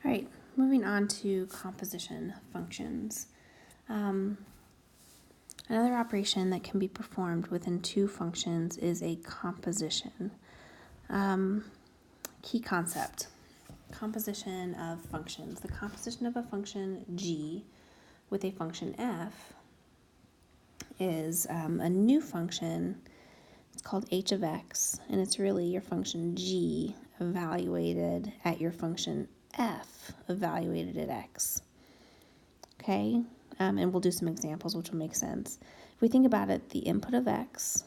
All right, moving on to composition functions. Another operation that can be performed within two functions is a composition. Key concept, composition of functions. The composition of a function g with a function f is a new function. It's called h of x, and it's really your function g evaluated at your function f evaluated at x. Okay, and we'll do some examples which will make sense. If we think about it, the input of x,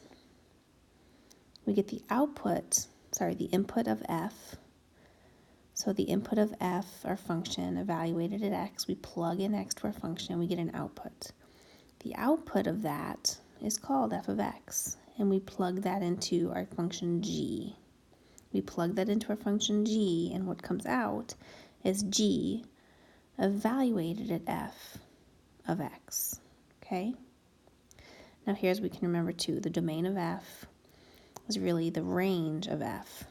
we get the input of f. So the input of f, our function evaluated at x, we plug in x to our function and we get an output. The output of that is called f of x, and we plug that into our function g. We plug that into our function g, and what comes out is g evaluated at f of x, okay? Now here's what we can remember too. The domain of f is really the range of f.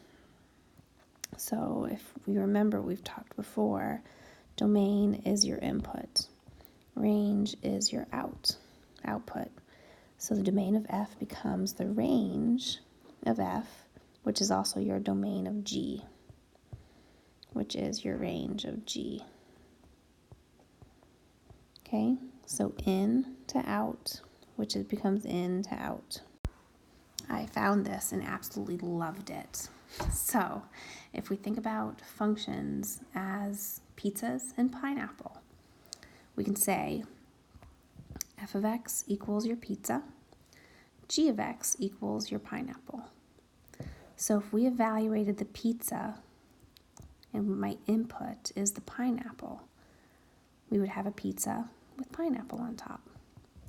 So if we remember, we've talked before, domain is your input, range is your output. So the domain of f becomes the range of f, which is also your domain of g, which is your range of g. Okay, so in to out, which becomes in to out. I found this and absolutely loved it. So if we think about functions as pizzas and pineapple, we can say f of x equals your pizza, g of x equals your pineapple. So if we evaluated the pizza and my input is the pineapple, we would have a pizza with pineapple on top.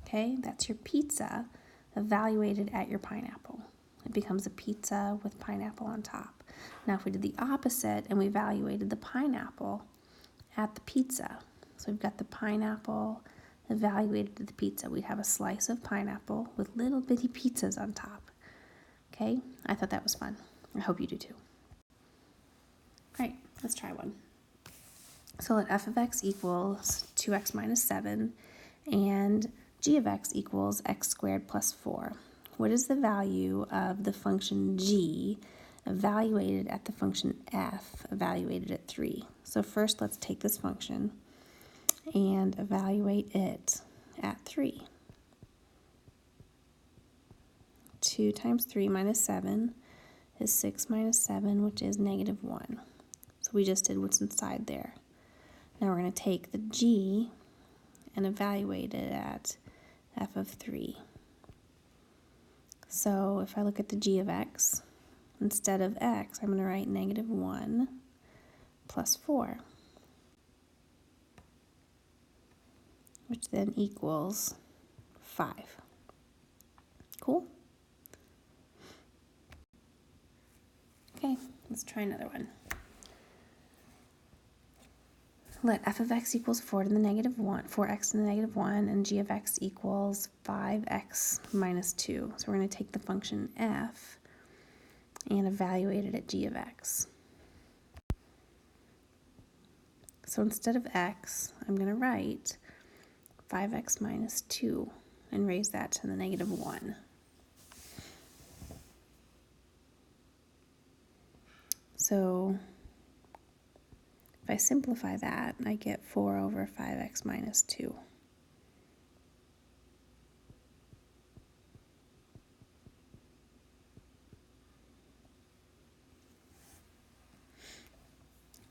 Okay, that's your pizza evaluated at your pineapple. It becomes a pizza with pineapple on top. Now if we did the opposite and we evaluated the pineapple at the pizza, so we've got the pineapple evaluated at the pizza, we'd have a slice of pineapple with little bitty pizzas on top. Okay, I thought that was fun. I hope you do too. All right, let's try one. So let f of x equals 2x minus 7 and g of x equals x squared plus 4. What is the value of the function g evaluated at the function f evaluated at 3? So first let's take this function and evaluate it at 3. 2 times 3 minus 7 is 6 minus 7, which is negative 1. So we just did what's inside there. Now we're going to take the g and evaluate it at f of 3. So if I look at the g of x, instead of x, I'm going to write negative 1 plus 4, which then equals 5. Cool? Okay, let's try another one. Let f of x equals 4 to the negative 1, 4x to the negative 1, and g of x equals 5x minus 2. So we're going to take the function f and evaluate it at g of x. So instead of x, I'm going to write 5x minus 2 and raise that to the negative 1. So if I simplify that, I get 4 over 5x minus 2.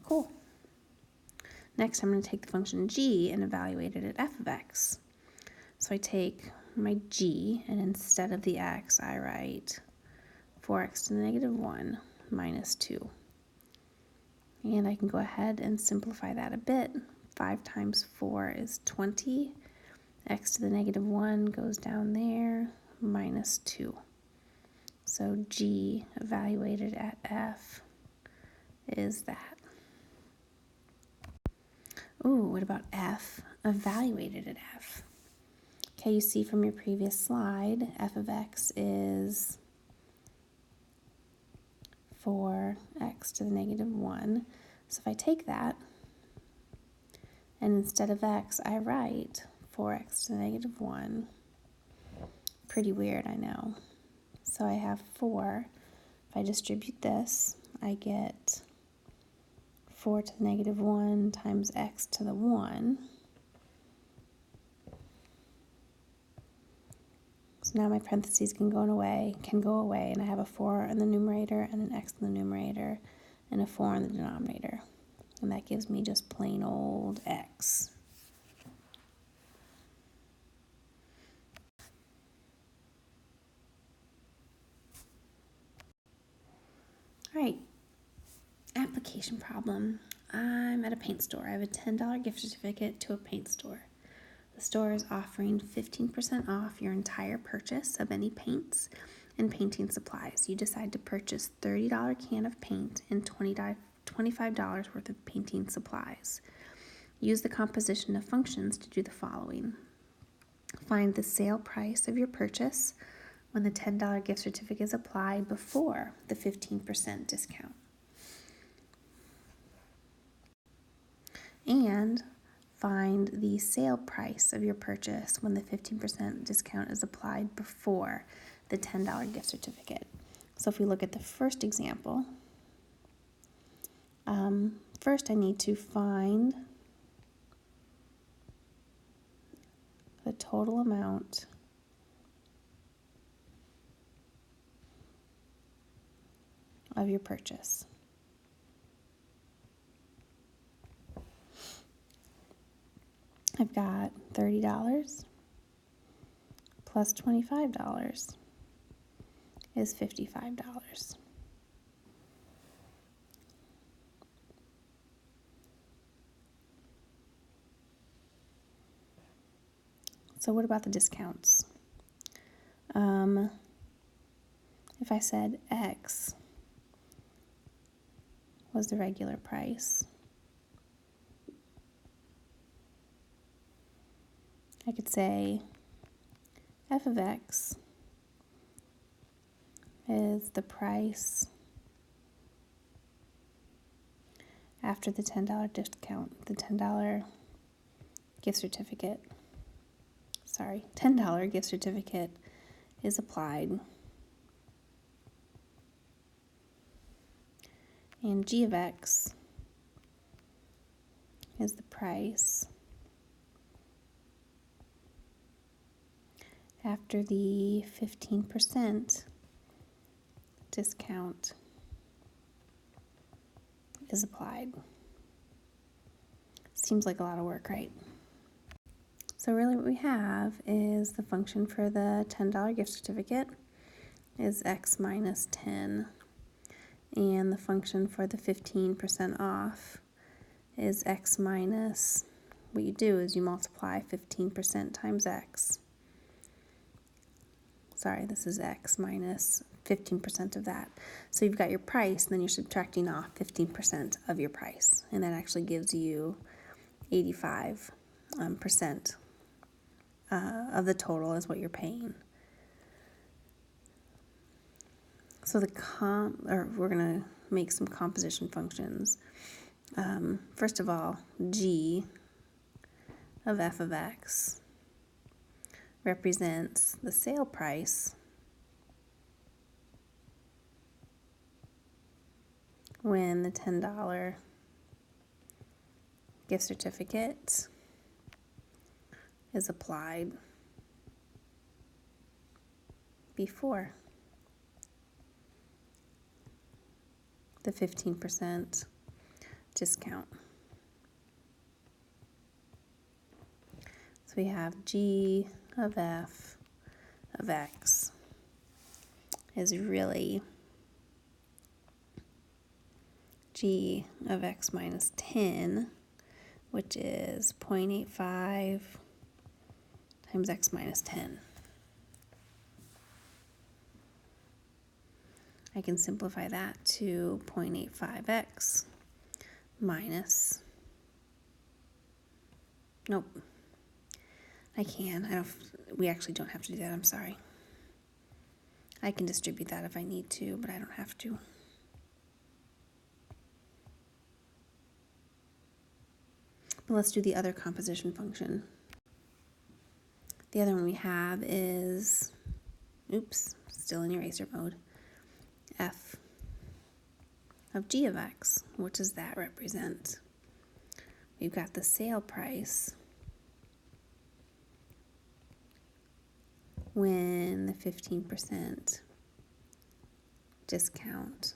Cool. Next, I'm going to take the function g and evaluate it at f of x. So I take my g, and instead of the x, I write 4x to the negative 1 minus 2. And I can go ahead and simplify that a bit. 5 times 4 is 20. X to the negative 1 goes down there, minus 2. So g evaluated at f is that. Ooh, what about f evaluated at f? Okay, you see from your previous slide, f of x is 4x to the negative 1. So if I take that And instead of x, I write 4x to the negative 1. Pretty weird, I know. So I have 4. If I distribute this, I get 4 to the negative 1 times x to the 1. So now my parentheses can go away, and I have a 4 in the numerator and an x in the numerator and a 4 in the denominator. And that gives me just plain old x. All right, application problem. I'm at a paint store. I have a $10 gift certificate to a paint store. The store is offering 15% off your entire purchase of any paints and painting supplies. You decide to purchase $30 can of paint and $25 worth of painting supplies. Use the composition of functions to do the following. Find the sale price of your purchase when the $10 gift certificate is applied before the 15% discount. And find the sale price of your purchase when the 15% discount is applied before the $10 gift certificate. So if we look at the first example, first I need to find the total amount of your purchase. I've got $30 plus $25 is $55. So what about the discounts? If I said X was the regular price, I could say f of x is the price after the $10 discount, the $10 gift certificate. Sorry, $10 gift certificate is applied. And g of x is the price after the 15% discount is applied. Seems like a lot of work, right? So really what we have is the function for the $10 gift certificate is x minus 10. And the function for the 15% off is x minus, what you do is you multiply 15% times x. Sorry, this is x minus 15% of that. So you've got your price, and then you're subtracting off 15% of your price. And that actually gives you 85% of the total is what you're paying. So we're going to make some composition functions. First of all, g of f of x represents the sale price when the $10 gift certificate is applied before the 15% discount. So we have g of f of x is really g of x minus 10, which is 0.85 times x minus 10. I can simplify that to 0.85x minus, nope, I can. We actually don't have to do that, I'm sorry. I can distribute that if I need to, but I don't have to. Let's do the other composition function. The other one we have is, oops, still in eraser mode, f of g of x. What does that represent? We've got the sale price when the 15% discount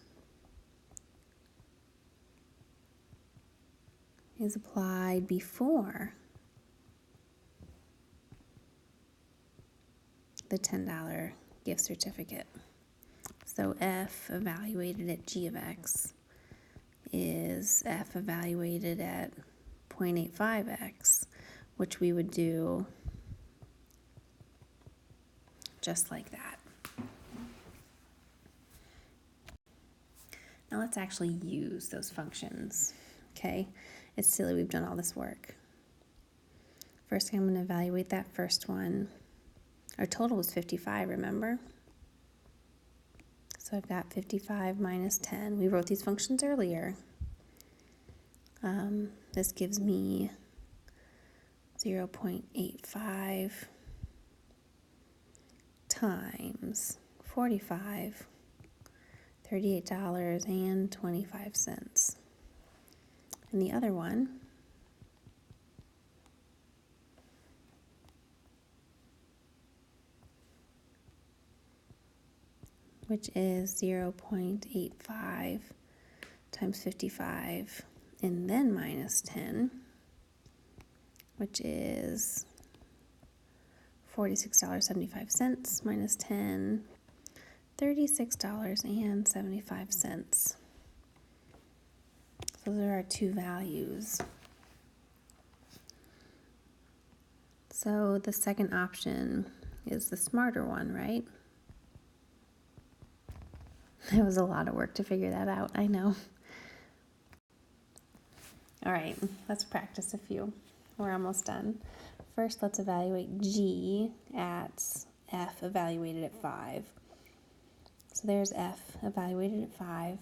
is applied before the $10 gift certificate. So f evaluated at g of x is f evaluated at 0.85x, which we would do just like that. Now let's actually use those functions, okay? It's silly we've done all this work. First, I'm going to evaluate that first one. Our total was 55, remember? So I've got 55 minus 10. We wrote these functions earlier. This gives me 0.85 times 45, $38.25. And the other one which is 0.85 times 55 and then minus 10, which is $46.75 minus 10, $36.75. So those are our two values. So the second option is the smarter one, right? It was a lot of work to figure that out, I know. All right, let's practice a few. We're almost done. First, let's evaluate g at f evaluated at 5. So there's f evaluated at 5.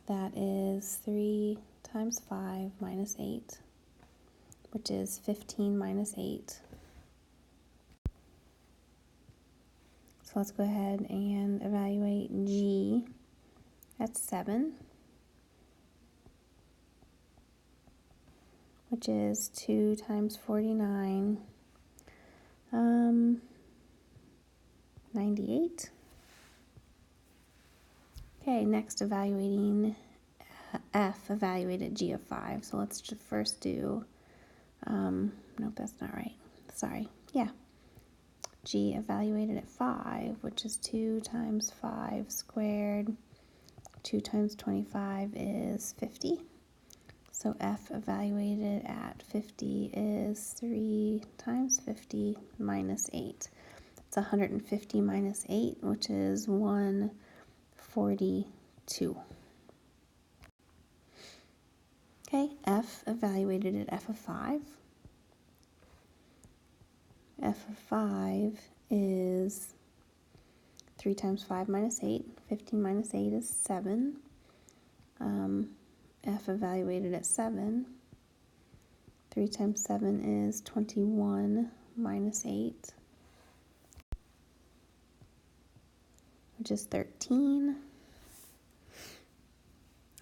That is 3 times 5 minus 8, which is 15 minus 8. So let's go ahead and evaluate g at 7, which is 2 times 49, 98. Okay, next evaluating f evaluated g of 5. So let's just first do, nope, that's not right. Sorry. Yeah. G evaluated at 5, which is 2 times 5 squared. 2 times 25 is 50. So f evaluated at 50 is 3 times 50 minus 8. It's 150 minus 8, which is 142. Okay, f evaluated at f of 5. F of 5 is 3 times 5 minus 8. 15 minus 8 is 7. F evaluated at 7. 3 times 7 is 21 minus 8, which is 13.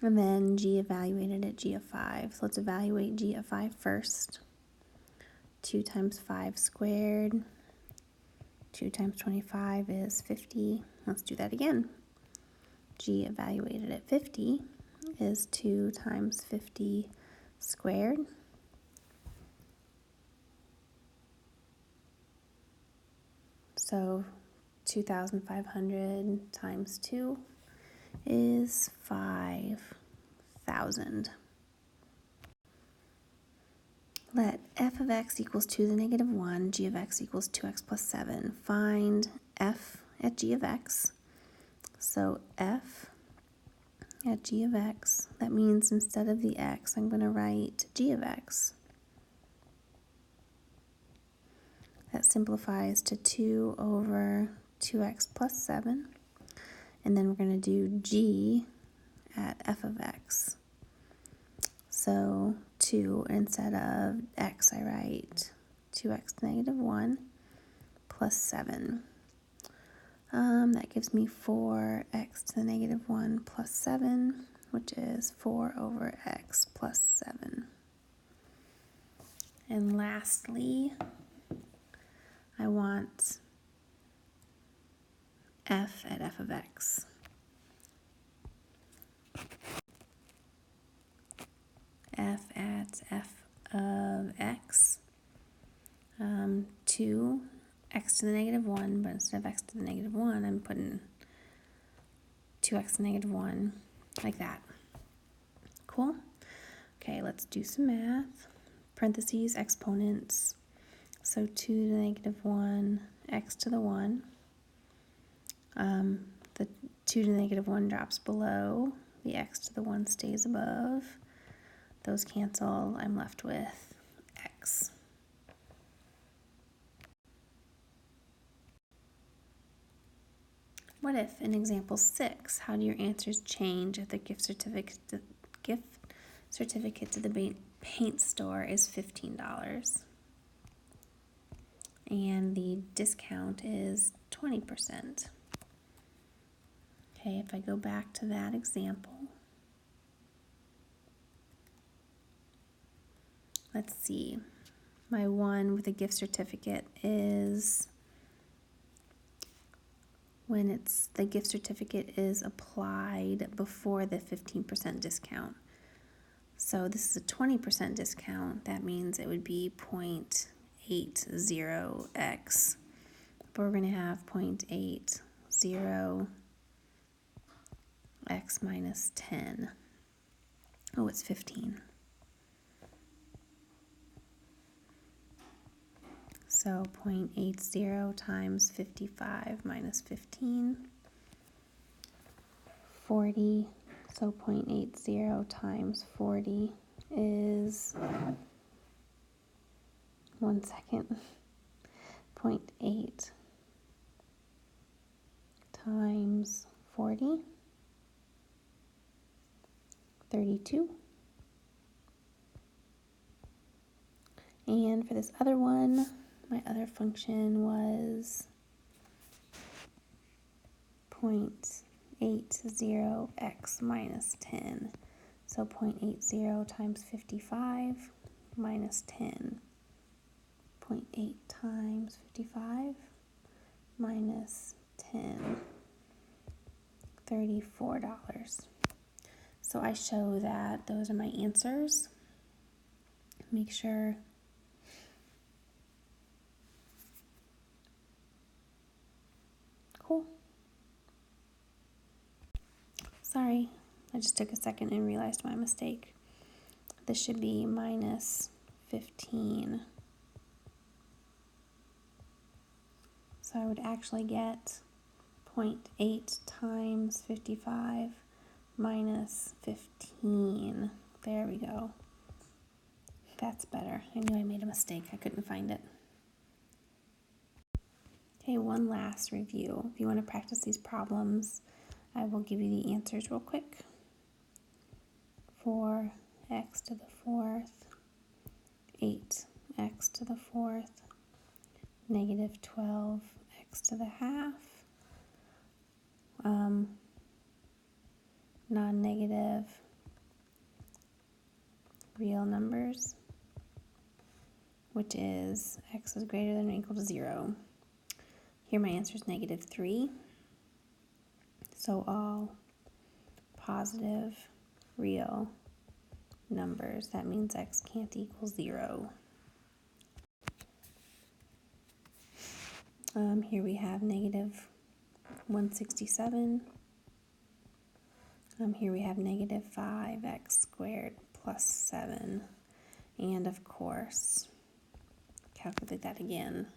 And then g evaluated at g of 5. So let's evaluate g of 5 first. 2 times 5 squared. 2 times 25 is 50. Let's do that again. G evaluated at 50 is 2 times 50 squared. So 2,500 times 2 is 5,000. Let f of x equals 2 to the negative 1, g of x equals 2x plus 7. Find f at g of x. So f at g of x, that means instead of the x, I'm going to write g of x. That simplifies to 2 over 2x plus 7. And then we're going to do g at f of x. So 2, instead of x, I write 2x to the negative 1 plus 7. That gives me 4x to the negative 1 plus 7, which is 4 over x plus 7. And lastly, I want f at f of x. F at f of x, 2 x to the negative 1, but instead of x to the negative 1, I'm putting 2x to the negative 1, like that. Cool? Okay, let's do some math. Parentheses, exponents. So 2 to the negative 1, x to the 1. The 2 to the negative 1 drops below. The x to the 1 stays above. Those cancel. I'm left with x. What if, in example 6, how do your answers change if the gift certificate to the paint store is $15 and the discount is 20%? Okay, if I go back to that example, let's see. My one with a gift certificate is when the gift certificate is applied before the 15% discount. So this is a 20% discount. That means it would be 0.80x. But we're going to have 0.80x minus 10. Oh, it's 15. So 0.80 times 55 minus 15, 40. So 0.80 times 40 is, 1 second, 0.8 times 40, 32. And for this other one, my other function was 0.80x minus 10. So 0.80 times 55 minus 10. 0.8 times 55 minus 10. $34. So I show that those are my answers. Make sure cool. Sorry, I just took a second and realized my mistake. This should be minus 15. So I would actually get 0.8 times 55 minus 15. There we go. That's better. I knew I made a mistake. I couldn't find it. Okay, one last review. If you want to practice these problems, I will give you the answers real quick. 4x to the 4th, 8x to the 4th, negative 12x to the half, non-negative real numbers, which is x is greater than or equal to 0. Here my answer is negative 3. So all positive real numbers. That means x can't equal 0. Here we have negative 167. Here we have negative 5x squared plus 7. And of course, calculate that again.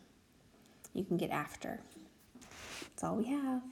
You can get after. That's all we have.